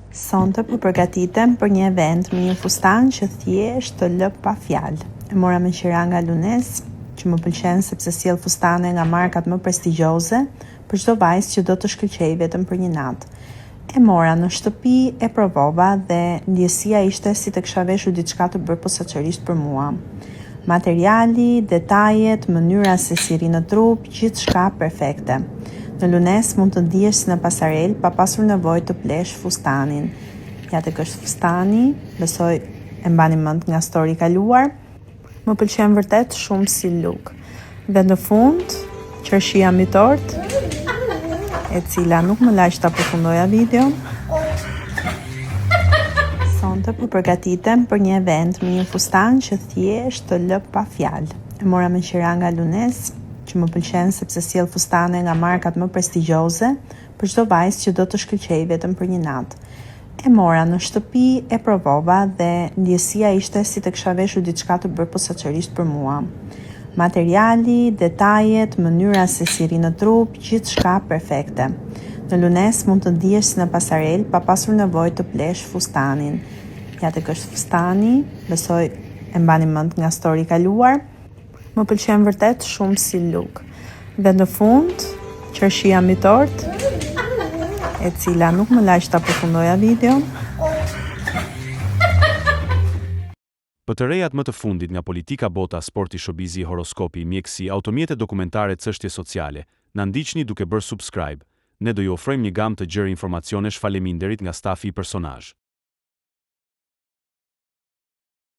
Sonte po përgatitem për një event me një fustan që thjesht të lë pa fjalë. E mora me qira nga Lunes, që më pëlqen sepse sjell fustane nga markat më prestigjioze për çdo vajzë që do të shkëlqej vetëm për një natë. E mora në shtëpi, e provova dhe ndjesia ishte si të kisha veshur diçka të bërë posaçërisht për mua. Materiali, detajet, mënyra se si ri në trup, gjithçka perfekte. Në Lunes mund të ndihesh si në pasarel pa pasur nevojë të plesh fustanin. Ja tek është fustani, besoj e mbani mend nga story kaluar. Më pëlqen vërtet shumë si look. Dhe në fund, qershia mbi tort, e cila nuk më laq ta përfundoja videon. Sonte po përgatitem për një event me një fustan që thjesht të lë pa fjalë. E mora me qira nga Lunes, që më pëlqen sepse sjell fustane nga markat më prestigjioze për çdo vajzë që do të shkëlqej vetëm për një natë. E mora në shtëpi, e provova dhe ndjesia ishte si të kisha veshur diçka të bërë posaçërisht për mua. Materiali, detajet, mënyra se si ri në trup, gjithçka perfekte. Në Lunes mund të ndihesh si në pasarel pa pasur nevojë të plesh fustanin. Ja tek është fustani, besoj e mbani mend nga story kaluar. Më pëlqen vërtet shumë si look. Dhe në fund, qershia mbi tort, e cila nuk më laq ta përfundoja videon. Për të rejat më të fundit nga politika, bota, sporti, shobizi, horoskopi, mjekësi, automjete, dokumentare, çështje sociale, na ndiqni duke bërë subscribe. Ne do ju ofrojmë një gamë të gjerë informacionesh faleminderit nga stafi i personazh.